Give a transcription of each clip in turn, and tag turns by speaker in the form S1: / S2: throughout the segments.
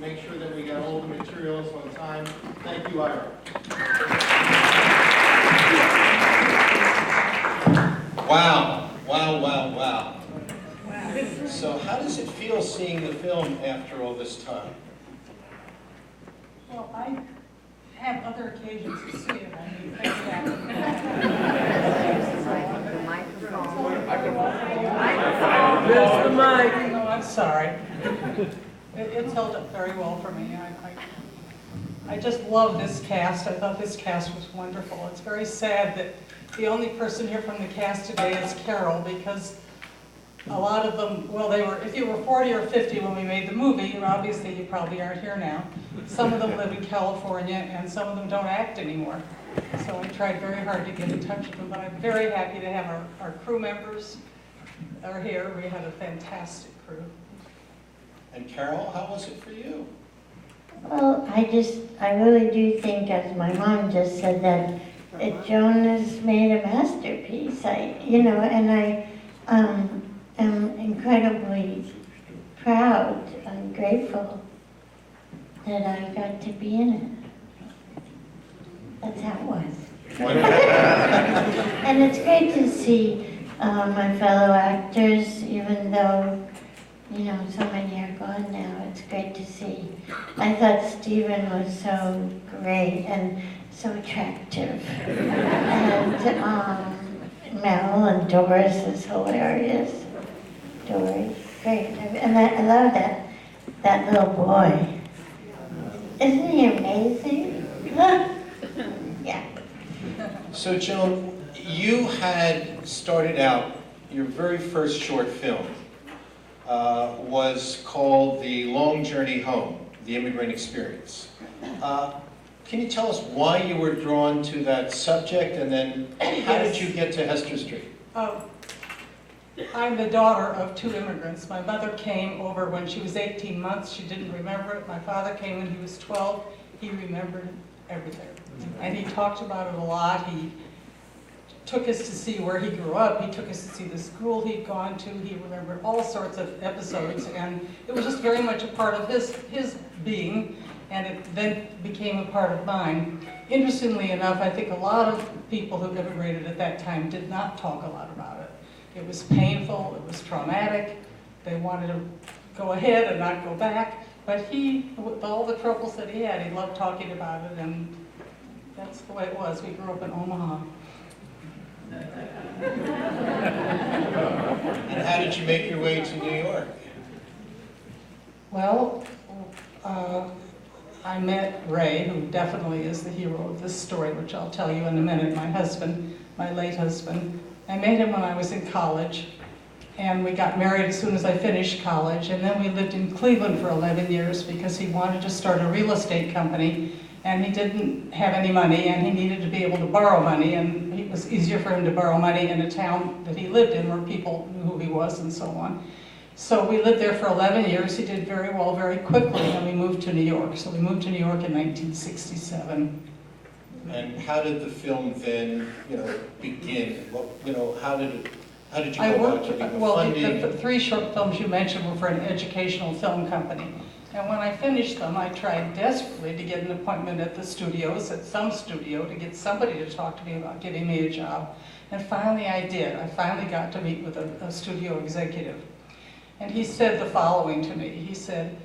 S1: make sure that we got all the materials on time. Thank you, Ira.
S2: Wow, wow, wow, wow. So how does it feel seeing the film after all this time?
S3: Well, I have other occasions to see it. I mean, thank God.
S4: There's the mic.
S3: No, I'm sorry. It's held up very well for me. I just love this cast. I thought this cast was wonderful. It's very sad that the only person here from the cast today is Carol, because a lot of them, well, they were, if you were 40 or 50 when we made the movie, and obviously you probably aren't here now. Some of them live in California, and some of them don't act anymore. So I tried very hard to get in touch with them, but I'm very happy to have our crew members are here. We had a fantastic crew.
S2: And Carol, how was it for you?
S5: Well, I really do think, as my mom just said, that Joan has made a masterpiece. And I am incredibly proud and grateful that I got to be in it. That's how it was. And it's great to see my fellow actors, even though, so many are gone now. It's great to see. I thought Stephen was so great and so attractive. And Mel and Doris is hilarious. Dory, great. And I love that little boy. Isn't he amazing? Yeah.
S2: So Joan, you had started out, your very first short film was called The Long Journey Home, The Immigrant Experience. Can you tell us why you were drawn to that subject, and then how did you get to Hester Street?
S3: I'm the daughter of two immigrants. My mother came over when she was 18 months. She didn't remember it. My father came when he was 12. He remembered everything. And he talked about it a lot. He took us to see where he grew up. He took us to see the school he'd gone to. He remembered all sorts of episodes. And it was just very much a part of his being. And it then became a part of mine. Interestingly enough, I think a lot of people who immigrated at that time did not talk a lot about it. It was painful, it was traumatic. They wanted to go ahead and not go back. But he, with all the troubles that he had, he loved talking about it, and that's the way it was. We grew up in Omaha.
S2: And how did you make your way to New York?
S3: Well, I met Ray, who definitely is the hero of this story, which I'll tell you in a minute, my husband, my late husband. I met him when I was in college, and we got married as soon as I finished college, and then we lived in Cleveland for 11 years because he wanted to start a real estate company, and he didn't have any money, and he needed to be able to borrow money, and it was easier for him to borrow money in a town that he lived in where people knew who he was and so on. So we lived there for 11 years. He did very well very quickly, and we moved to New York. So we moved to New York in 1967.
S2: And how did the film then, begin? How did you go about getting the funding?
S3: The three short films you mentioned were for an educational film company. And when I finished them, I tried desperately to get an appointment at the studios, at some studio, to get somebody to talk to me about giving me a job. And finally I did. I finally got to meet with a studio executive. And he said the following to me. He said,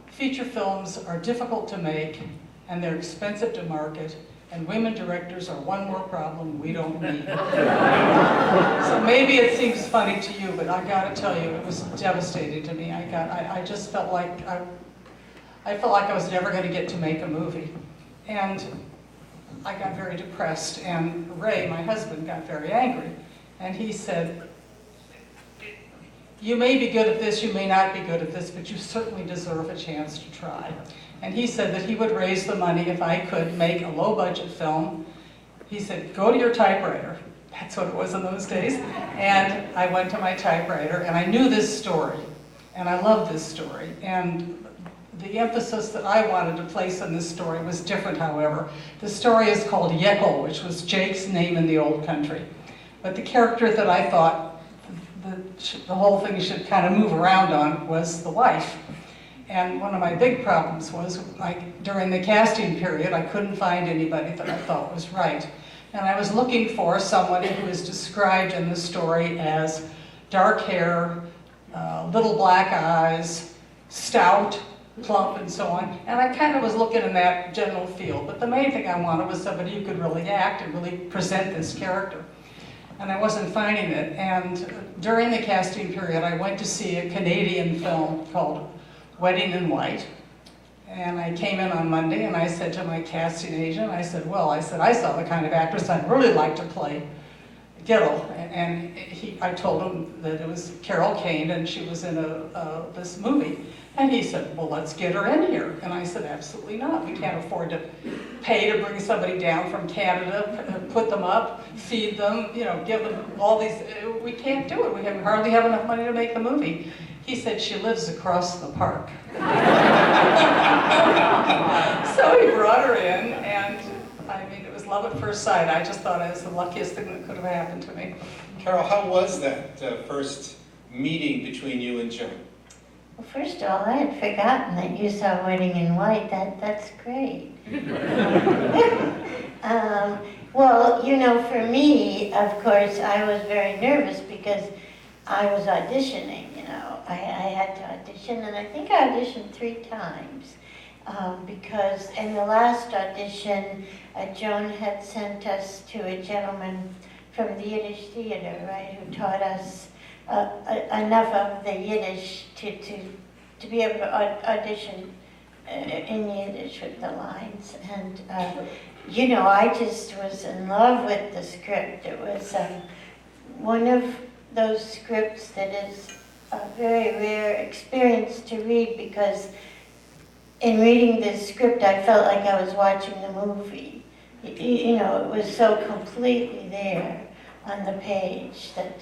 S3: feature films are difficult to make, and they're expensive to market, and women directors are one more problem we don't need. So maybe it seems funny to you, but I gotta tell you, it was devastating to me. I just felt like I felt like I was never gonna get to make a movie. And I got very depressed, and Ray, my husband, got very angry. And he said, you may be good at this, you may not be good at this, but you certainly deserve a chance to try. And he said that he would raise the money if I could make a low-budget film. He said, go to your typewriter. That's what it was in those days. And I went to my typewriter, and I knew this story, and I loved this story. And the emphasis that I wanted to place on this story was different, however. The story is called Gitl, which was Jake's name in the old country. But the character that I thought the whole thing should kind of move around on was the wife. And one of my big problems was, during the casting period, I couldn't find anybody that I thought was right. And I was looking for somebody who is described in the story as dark hair, little black eyes, stout, plump, and so on. And I kind of was looking in that general field. But the main thing I wanted was somebody who could really act and really present this character. And I wasn't finding it. And during the casting period, I went to see a Canadian film called Wedding in White. And I came in on Monday and I said to my casting agent, I said, I saw the kind of actress I'd really like to play Gitl. And I told him that it was Carol Kane and she was in this movie. And he said, well, let's get her in here. And I said, absolutely not. We can't afford to pay to bring somebody down from Canada, put them up, feed them, give them all these, we can't do it. We hardly have enough money to make the movie. He said, she lives across the park. So he brought her in, and I mean, it was love at first sight. I just thought it was the luckiest thing that could have happened to me.
S2: Carol, how was that first meeting between you and Joan?
S5: Well, first of all, I had forgotten that you saw Wedding in White. That's great. Well, for me, of course, I was very nervous because I was auditioning, I had to audition, and I think I auditioned 3 times. Because in the last audition, Joan had sent us to a gentleman from the Yiddish theater, right, who taught us enough of the Yiddish to be able to audition in Yiddish with the lines. And, I just was in love with the script. It was one of those scripts that is a very rare experience to read, because in reading this script, I felt like I was watching the movie. It was so completely there on the page that,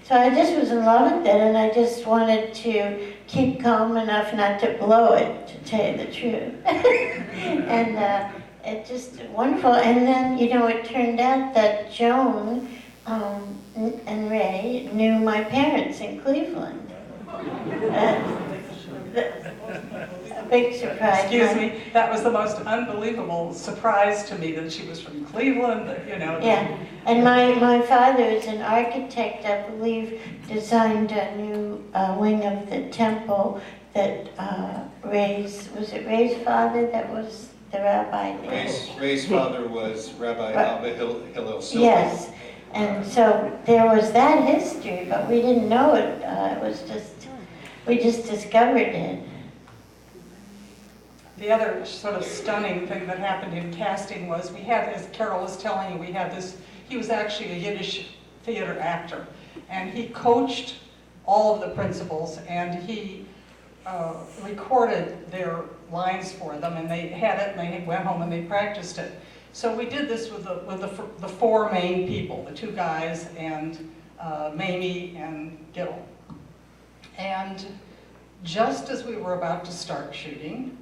S5: so I just was in love with it, and I just wanted to keep calm enough not to blow it, to tell you the truth. And it just wonderful. And then, it turned out that Joan and Ray knew my parents in Cleveland. A big surprise.
S3: Excuse me, that was the most unbelievable surprise to me, that she was from Cleveland,
S5: Yeah, and my father is an architect, I believe, designed a new wing of the temple that Ray's father that was the rabbi there?
S2: Ray's father was Rabbi Abba Hillel Silver.
S5: Yes, and so there was that history, but we didn't know it. It was we just discovered it.
S3: The other sort of stunning thing that happened in casting was, we had, as Carol was telling you, we had this, he was actually a Yiddish theater actor, and he coached all of the principals, and he recorded their lines for them, and they had it, and they went home and they practiced it. So we did this with the 4 main people, the 2 guys and Mamie and Gitl. And just as we were about to start shooting,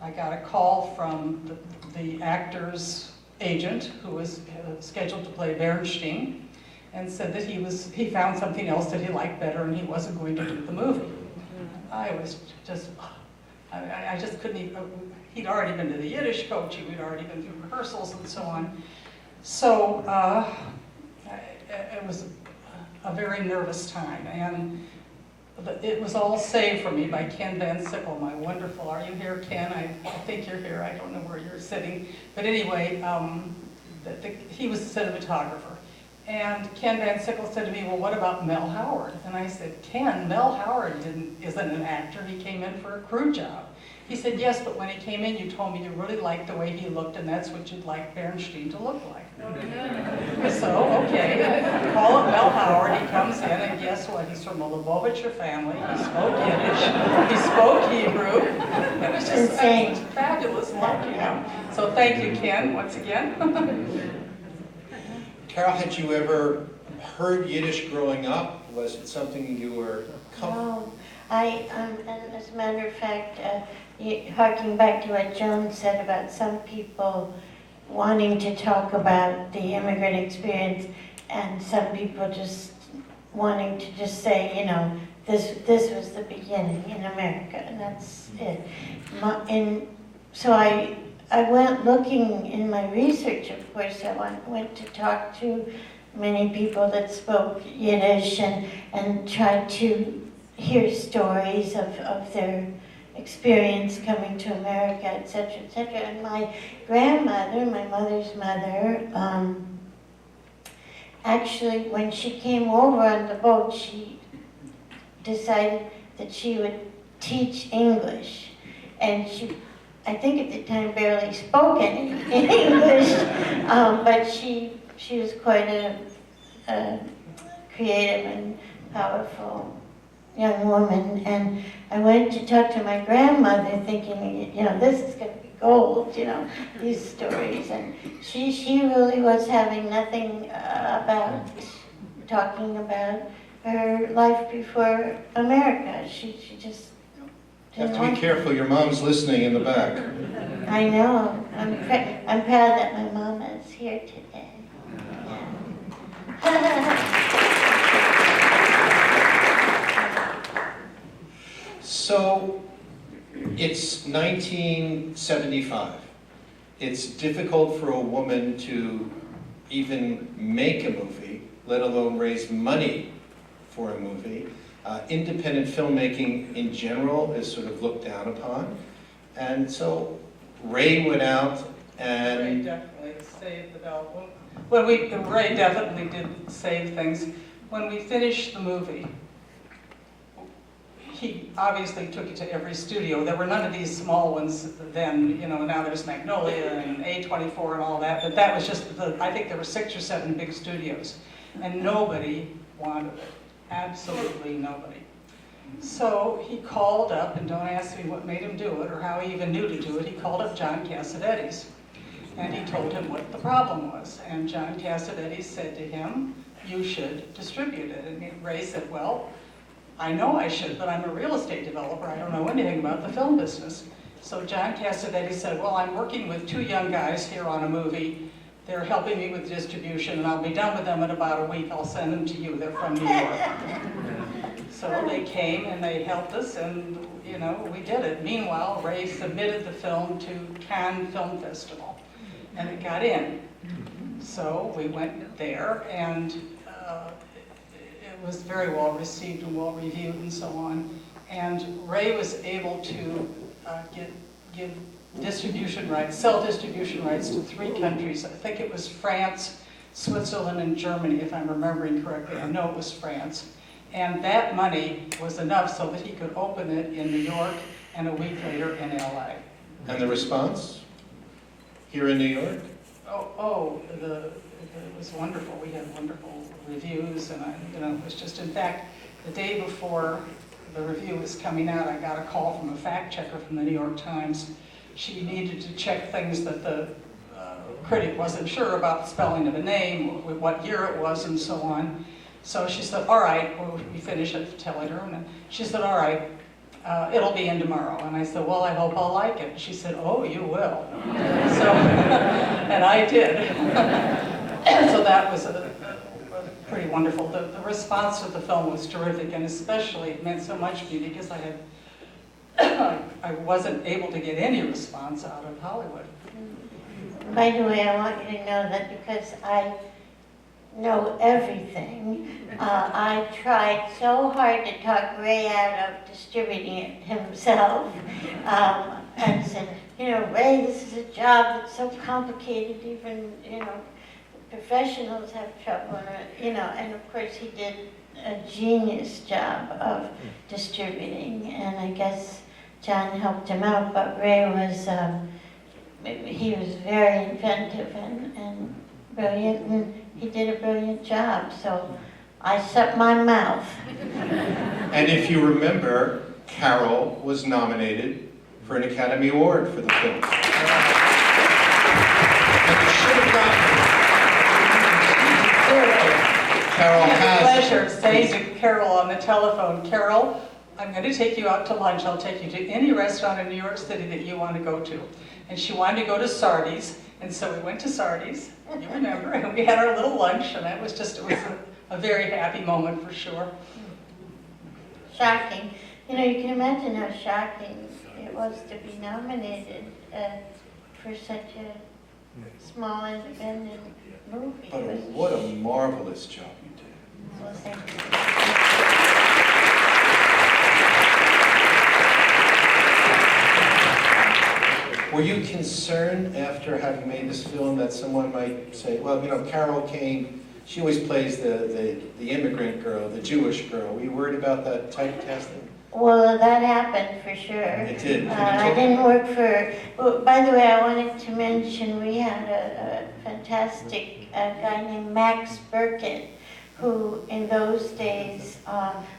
S3: I got a call from the actor's agent, who was scheduled to play Bernstein, and said that he found something else that he liked better and he wasn't going to do the movie. I was just, I just couldn't even, he'd already been to the Yiddish coaching, we'd already been through rehearsals and so on. So it was a very nervous time, and it was all saved for me by Ken Van Sickle, my wonderful, are you here, Ken? I think you're here, I don't know where you're sitting. But anyway, he was the cinematographer. And Ken Van Sickle said to me, well, what about Mel Howard? And I said, Ken, Mel Howard isn't an actor, he came in for a crew job. He said, yes, but when he came in, you told me you really liked the way he looked, and that's what you'd like Bernstein to look like. So, okay, call up Mel Howard, he comes in, and guess what? He's from a Lubavitcher family, he spoke Yiddish, he spoke Hebrew. It was just fabulous luck, So thank you, Ken, once again.
S2: Carol, had you ever heard Yiddish growing up? Was it something you were comfortable?
S5: No, and as a matter of fact, harking back to what Joan said about some people wanting to talk about the immigrant experience, and some people just wanting to just say, this was the beginning in America, and that's it. And so I went looking in my research, of course, I went to talk to many people that spoke Yiddish and tried to hear stories of their experience coming to America, etc., etc. And my grandmother, my mother's mother, actually, when she came over on the boat, she decided that she would teach English. And she, I think at the time, barely spoke any English, but she was quite a creative and powerful young woman. And I went to talk to my grandmother thinking, this is going to be gold, these stories. And she really was having nothing about talking about her life before America. She just
S2: You have to be careful, your mom's listening in the back.
S5: I know. I'm proud that my mom is here today.
S2: So, it's 1975. It's difficult for a woman to even make a movie, let alone raise money for a movie. Independent filmmaking in general is sort of looked down upon. And so Ray went out
S3: Ray
S2: and...
S3: definitely saved the album. Ray definitely did save things. When we finished the movie, he obviously took it to every studio. There were none of these small ones then, now there's Magnolia and A24 and all that, but that was just I think there were 6 or 7 big studios, and nobody wanted it. Absolutely nobody. So he called up, and don't ask me what made him do it or how he even knew to do it. He called up John Cassavetes, and he told him what the problem was. And John Cassavetes said to him, "You should distribute it." And Ray said, "Well, I know I should, but I'm a real estate developer. I don't know anything about the film business." So John Cassavetes said, "Well, I'm working with 2 young guys here on a movie. They're helping me with distribution, and I'll be done with them in about a week. I'll send them to you. They're from New York." So they came and they helped us, and we did it. Meanwhile, Ray submitted the film to Cannes Film Festival, and it got in. So we went there, and it was very well received and well reviewed and so on. And Ray was able to give distribution rights, sell distribution rights to 3 countries. I think it was France, Switzerland, and Germany, if I'm remembering correctly. I know it was France. And that money was enough so that he could open it in New York and a week later in LA.
S2: And the response here in New York?
S3: It was wonderful. We had wonderful reviews, and it was just, in fact, the day before the review was coming out, I got a call from a fact checker from the New York Times. She needed to check things that the critic wasn't sure about, the spelling of a name, what year it was, and so on. So she said, "All right," we finished it, telling her, and she said, "All right, it'll be in tomorrow." And I said, "Well, I hope I'll like it." She said, "Oh, you will." So, and I did. So that was pretty wonderful. The response to the film was terrific, and especially it meant so much to me because I wasn't able to get any response out of Hollywood.
S5: By the way, I want you to know that because I know everything, I tried so hard to talk Ray out of distributing it himself, and said, "Ray, this is a job that's so complicated, even, professionals have trouble," and of course he did a genius job of distributing, and I guess John helped him out, but Ray was, he was very inventive and brilliant, and he did a brilliant job, so I shut my mouth.
S2: And if you remember, Carol was nominated for an Academy Award for the film. And you should have gotten it. Carol
S3: I had the
S2: has...
S3: pleasure of saying to Carol on the telephone, "Carol, I'm going to take you out to lunch. I'll take you to any restaurant in New York City that you want to go to." And she wanted to go to Sardi's, and so we went to Sardi's, you remember, and we had our little lunch, and it was a very happy moment for sure.
S5: Shocking. You know, you can imagine how shocking it was to be nominated for such a small independent movie.
S2: But
S5: It was,
S2: what a marvelous job you did.
S5: well, thank you.
S2: Were you concerned after having made this film that someone might say, well, you know, Carol Kane, she always plays the immigrant girl, the Jewish girl. Were you worried about that typecasting?
S5: Well, that happened for sure.
S2: It did.
S5: I didn't work for, well, by the way, I wanted to mention we had a fantastic guy named Max Birkin, who in those days,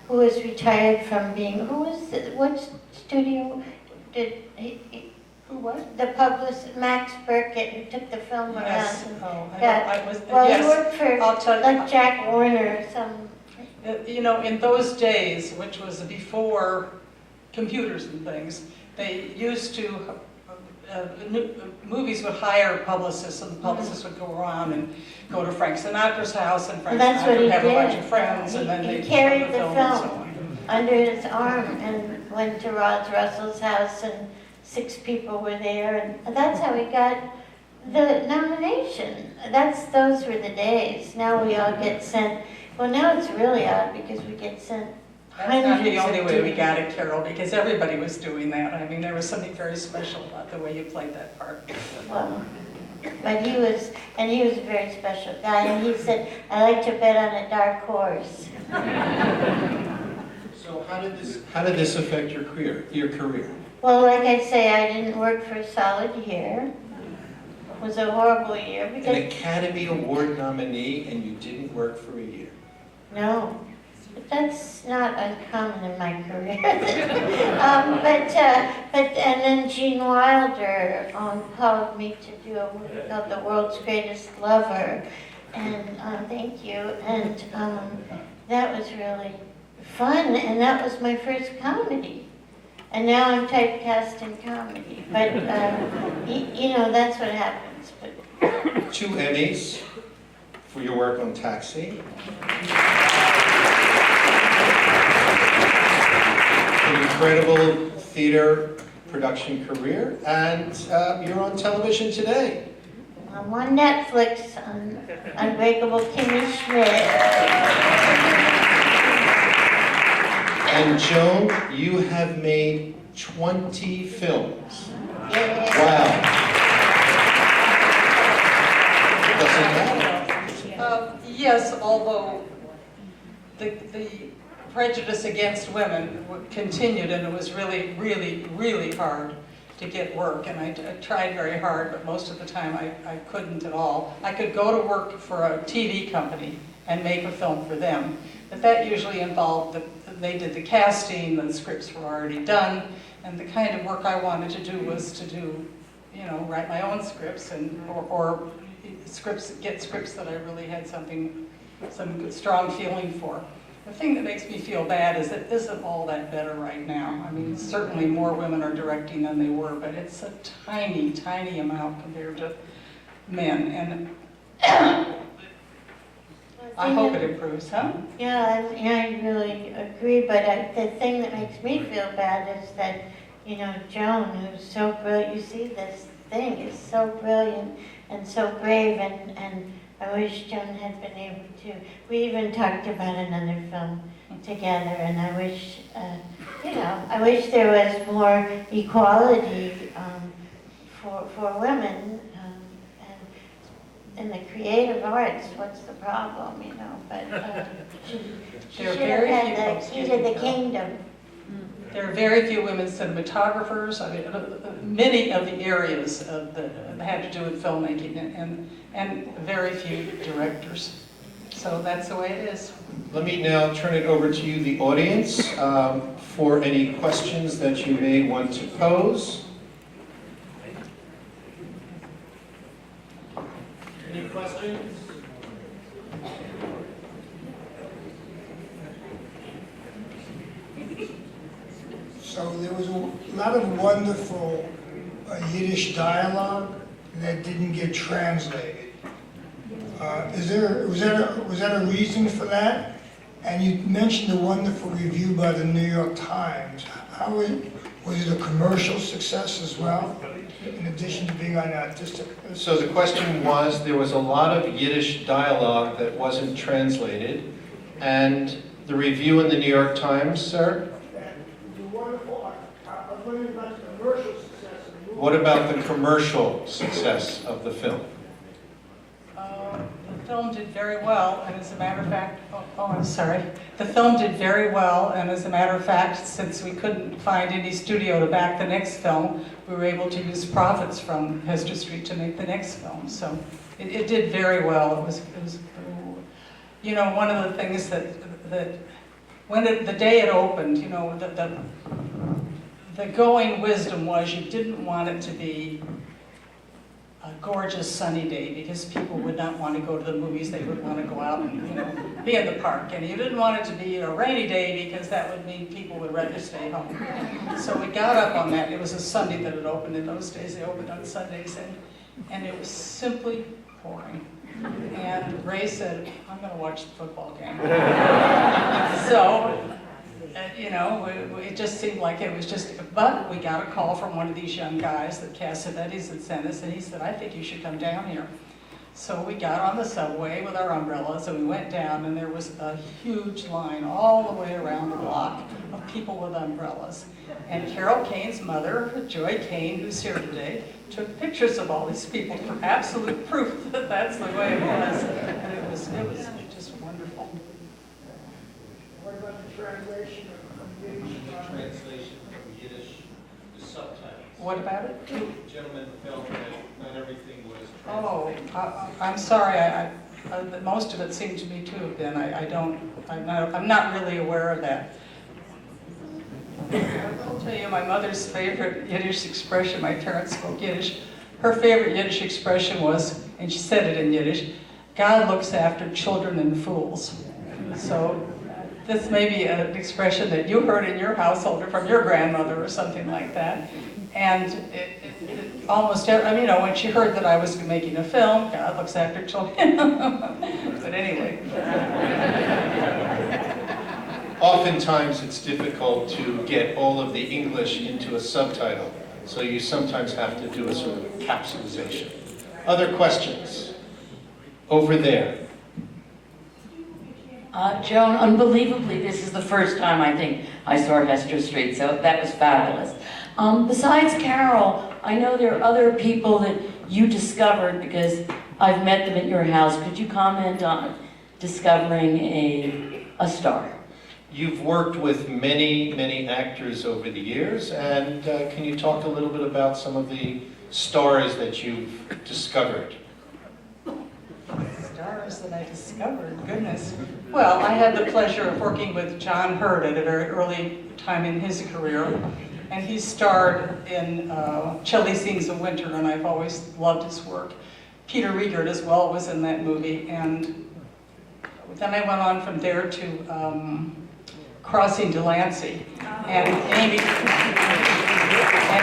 S5: who was retired from being, what studio did he
S3: Who was?
S5: the publicist, Max Birkin, who took the film around.
S3: Yes.
S5: and
S3: Oh,
S5: got-
S3: I was,
S5: Well, he
S3: yes.
S5: worked for,
S3: I'll tell you.
S5: like Jack Warner or some,
S3: You know, in those days, which was before computers and things, they used to, movies would hire publicists, and the publicists would go around and go to Frank Sinatra's house, and Frank
S5: Well, that's what
S3: Sinatra
S5: he
S3: would have a bunch
S5: did.
S3: of friends, and then
S5: He
S3: they'd
S5: carried
S3: show
S5: the
S3: film and so
S5: film.
S3: on.
S5: under his arm and went to Rod Russell's house, and 6 people were there, and that's how he got the nomination. Those were the days. Now we all get sent, well, now it's really odd because we get sent
S3: That's not
S5: hundreds
S3: the
S5: of
S3: only way we
S5: DVDs.
S3: got it, Carol, because everybody was doing that. I mean, there was something very special about the way you played that part.
S5: Well, but he was a very special guy, and he said, I like to bet on a dark horse.
S2: So how did this affect your career?
S5: Well, like I say, I didn't work for a solid year. It was a horrible year
S2: An
S5: because,
S2: Academy Award nominee and you didn't work for a year.
S5: no, but that's not uncommon in my career. And then Gene Wilder called me to do a movie called The World's Greatest Lover, and thank you, and that was really fun, and that was my first comedy. And now I'm typecast in comedy, but you know, that's what happens. But
S2: 2 Emmys for your work on Taxi. An incredible theater production career, and you're on television today.
S5: I'm on Netflix on Unbreakable Kimmy Schmidt.
S2: And Joan, you have made 20 films.
S5: Yeah.
S2: Wow. Doesn't matter.
S3: Yes, although the prejudice against women continued, and it was really, really, really hard to get work. And I tried very hard, but most of the time I couldn't at all. I could go to work for a TV company and make a film for them, but that usually involved they did the casting, the scripts were already done, and the kind of work I wanted to do was to do, you know, write my own scripts or get scripts that I really had some good, strong feeling for. The thing that makes me feel bad is it isn't all that better right now. I mean, certainly more women are directing than they were, but it's a tiny, tiny amount compared to men, and I hope it improves, huh?
S5: Yeah, I really agree, but the thing that makes me feel bad is that, you know, Joan, who's so brilliant, you see this thing, is so brilliant and so brave, and I wish Joan had been able to. We even talked about another film together, and I wish, you know, I wish there was more equality for women. In the creative arts, what's the problem, you know? But she
S3: There are
S5: should have
S3: very few
S5: had
S3: folks
S5: the key to
S3: getting
S5: the
S3: that.
S5: kingdom.
S3: There are very few women cinematographers. I mean, many of the areas that had to do with filmmaking, and very few directors. So that's the way it is.
S2: Let me now turn it over to you, the audience, for any questions that you may want to pose.
S1: Any questions?
S6: So there was a lot of wonderful Yiddish dialogue that didn't get translated. Was that a reason for that? And you mentioned a wonderful review by the New York Times. Was it a commercial success as well, in addition to being on artistic?
S2: So the question was, there was a lot of Yiddish dialogue that wasn't translated, and the review in the New York Times, sir? What about the commercial success of the film?
S3: The film did very well, and as a matter of fact, I'm sorry. The film did very well, and as a matter of fact, since we couldn't find any studio to back the next film, we were able to use profits from Hester Street to make the next film. So it did very well. It was, you know, one of the things that when the day it opened, you know, the going wisdom was you didn't want it to be a gorgeous sunny day because people would not want to go to the movies. They would want to go out and, you know, be in the park. And you didn't want it to be a rainy day because that would mean people would rather stay home. So we got up on that. It was a Sunday that it opened. In those days, they opened on Sundays, and it was simply pouring. And Ray said, "I'm going to watch the football game." So, you know, it just seemed like it was just, but we got a call from one of these young guys, the Cassavetes, that sent us, and he said, "I think you should come down here." So we got on the subway with our umbrellas, and we went down, and there was a huge line all the way around the block of people with umbrellas. And Carol Kane's mother, Joy Kane, who's here today, took pictures of all these people for absolute proof that that's the way it was. And it was just wonderful.
S6: What about the translation from Yiddish?
S2: Translation from Yiddish, the subtitles.
S3: What about it?
S2: The gentleman felt that not everything was
S3: Oh,
S2: translated.
S3: I'm sorry. Most of it seemed to me to have been. I'm not really aware of that. I'll tell you, my mother's favorite Yiddish expression, my parents spoke Yiddish, her favorite Yiddish expression was, and she said it in Yiddish, "God looks after children and fools." So this may be an expression that you heard in your household or from your grandmother or something like that. And it almost, you know, when she heard that I was making a film, God looks after children. But anyway.
S2: Oftentimes it's difficult to get all of the English into a subtitle, so you sometimes have to do a sort of capsulization. Other questions? Over there.
S7: Joan, unbelievably, this is the first time I think I saw Hester Street, so that was fabulous. Besides Carol, I know there are other people that you discovered because I've met them at your house. Could you comment on discovering a star?
S2: You've worked with many, many actors over the years, and can you talk a little bit about some of the stars that you've discovered?
S3: Stars that I discovered, goodness. Well, I had the pleasure of working with John Hurt at a very early time in his career, and he starred in Shelley Sings of Winter, and I've always loved his work. Peter Riegert as well was in that movie, and then I went on from there to Crossing Delancey, and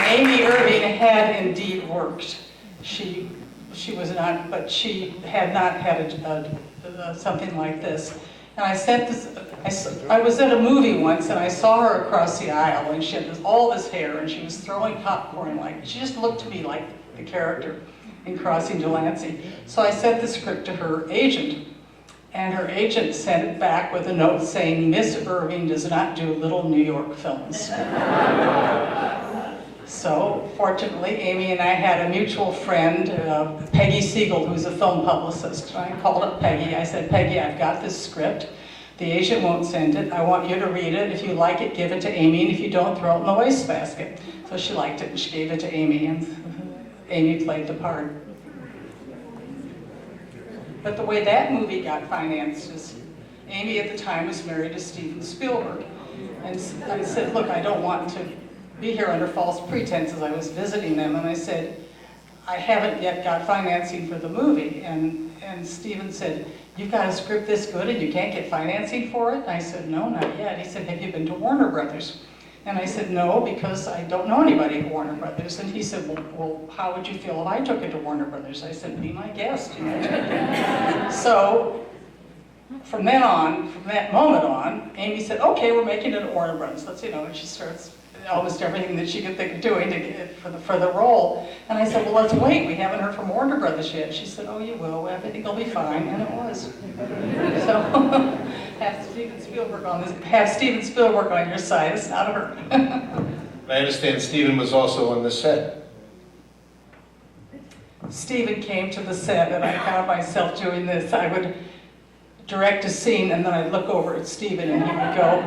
S3: Amy Irving had indeed worked. She was not, but she had not had something like this. And I sent this, I was at a movie once and I saw her across the aisle and she had all this hair and she was throwing popcorn she just looked to me like the character in Crossing Delancey. So I sent the script to her agent, and her agent sent it back with a note saying, "Miss Irving does not do little New York films." So, fortunately, Amy and I had a mutual friend, Peggy Siegel, who's a film publicist. I called up Peggy. I said, "Peggy, I've got this script. The agent won't send it. I want you to read it. If you like it, give it to Amy, and if you don't, throw it in the wastebasket." So she liked it, and she gave it to Amy, and Amy played the part. But the way that movie got financed is, Amy at the time was married to Steven Spielberg. And I said, "Look, I don't want to be here under false pretenses." I was visiting them, and I said, "I haven't yet got financing for the movie." And Steven said, "You've got a script this good and you can't get financing for it?" I said, "No, not yet." He said, "Have you been to Warner Brothers?" And I said, no, because I don't know anybody at Warner Brothers. And he said, well, how would you feel if I took it to Warner Brothers? I said, be my guest. You know? So from then on, from that moment on, Amy said, okay, we're making it at Warner Brothers. Let's, you know, and she starts almost everything that she could think of doing to get for the role. And I said, well, let's wait. We haven't heard from Warner Brothers yet. She said, oh, you will. Everything will be fine. And it was. So have Steven Spielberg on your side. It's not her.
S2: I understand Stephen was also on the set.
S3: Stephen came to the set, and I found myself doing this. I would direct a scene, and then I'd look over at Stephen, and he would go.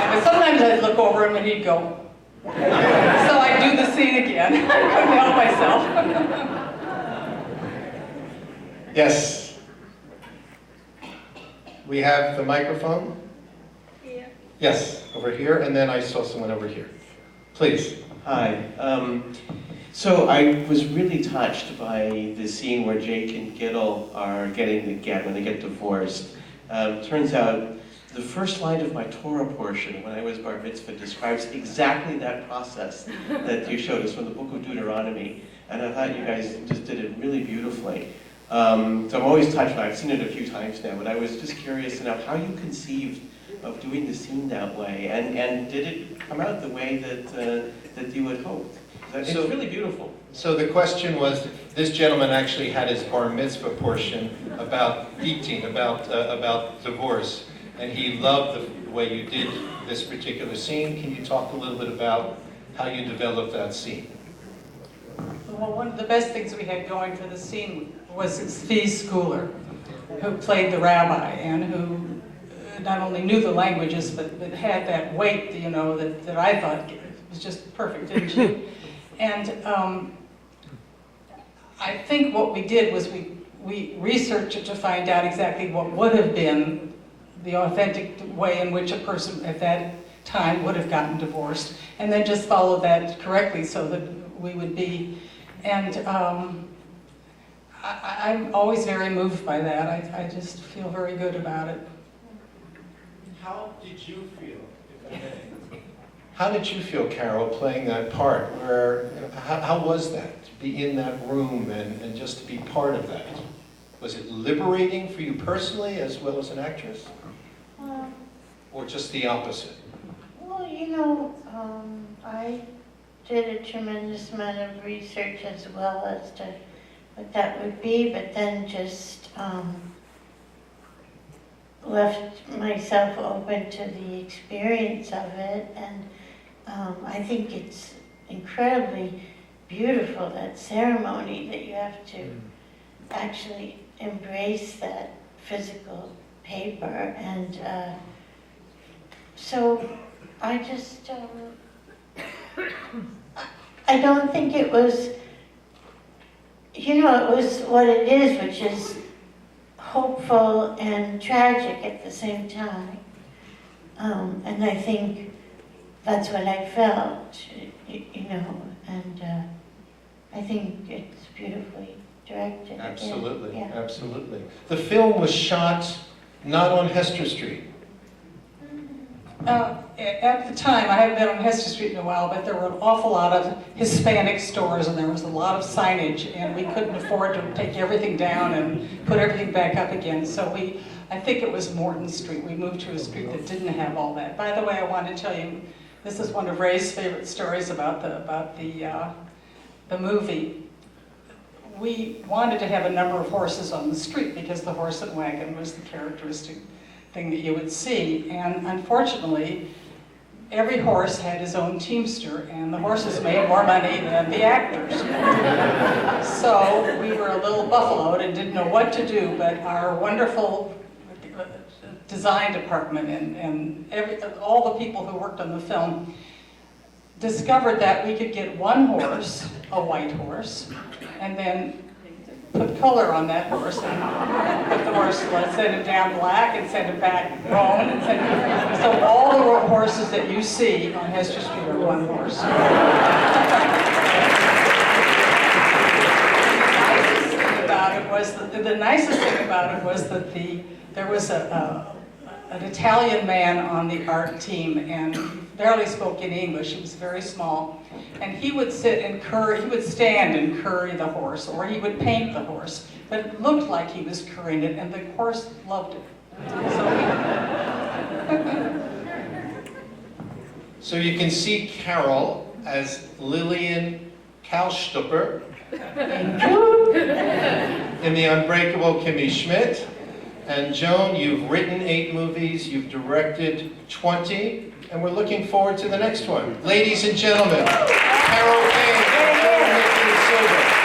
S3: And sometimes I'd look over him, and he'd go. So I'd do the scene again. I couldn't help myself.
S2: Yes. We have the microphone?
S8: Yeah.
S2: Yes, over here, and then I saw someone over here. Please.
S9: Hi. So I was really touched by the scene where Jake and Gitl are when they get divorced. Turns out the first line of my Torah portion when I was bar mitzvah describes exactly that process that you showed us from the book of Deuteronomy. And I thought you guys just did it really beautifully. So I'm always touched by it. I've seen it a few times now, but I was just curious to know how you conceived of doing the scene that way, and did it come out the way that you had hoped? It's really beautiful.
S2: So the question was, this gentleman actually had his bar mitzvah portion about Gitl, about divorce, and he loved the way you did this particular scene. Can you talk a little bit about how you developed that scene?
S3: Well, one of the best things we had going for the scene was Zvi Schooler, who played the rabbi and who not only knew the languages, but had that weight, you know, that I thought was just perfect, didn't you? And I think what we did was we researched it to find out exactly what would have been the authentic way in which a person at that time would have gotten divorced, and then just followed that correctly so that we would be, and I'm always very moved by that. I just feel very good about it.
S1: How did you feel, if I may?
S2: How did you feel, Carol, playing that part? How was that, to be in that room and just to be part of that? Was it liberating for you personally as well as an actress? Or just the opposite?
S5: Well, you know, I did a tremendous amount of research as well as to what that would be, but then just left myself open to the experience of it, and I think it's incredibly beautiful, that ceremony, that you have to actually embrace that physical paper, and so I just, I don't think it was, you know, it was what it is, which is hopeful and tragic at the same time. And I think that's what I felt, you know, and I think it's beautifully directed.
S2: Absolutely,
S5: Yeah.
S2: absolutely. The film was shot not on Hester Street.
S3: At the time, I haven't been on Hester Street in a while, but there were an awful lot of Hispanic stores, and there was a lot of signage, and we couldn't afford to take everything down and put everything back up again. So I think it was Morton Street. We moved to a street that didn't have all that. By the way, I want to tell you, this is one of Ray's favorite stories about the movie. We wanted to have a number of horses on the street because the horse and wagon was the characteristic thing that you would see, and unfortunately every horse had his own teamster, and the horses made more money than the actors. So we were a little buffaloed and didn't know what to do, but our wonderful design department and all the people who worked on the film discovered that we could get one horse, a white horse, and then put color on that horse, and put the horse, let's send it down black and send it back roan, and so all the horses that you see on Hester Street are one horse. The nicest thing about it was that there was a an Italian man on the art team, and he barely spoke any English. He was very small, and he would sit and curry. He would stand and curry the horse, or he would paint the horse. But it looked like he was currying it, and the horse loved it.
S2: So you can see Carol as Lillian Kalstupper in The Unbreakable Kimmy Schmidt. And Joan, you've written 8 movies, you've directed 20, and we're looking forward to the next one. Ladies and gentlemen, Carol Kane and Joan Micklin Silver.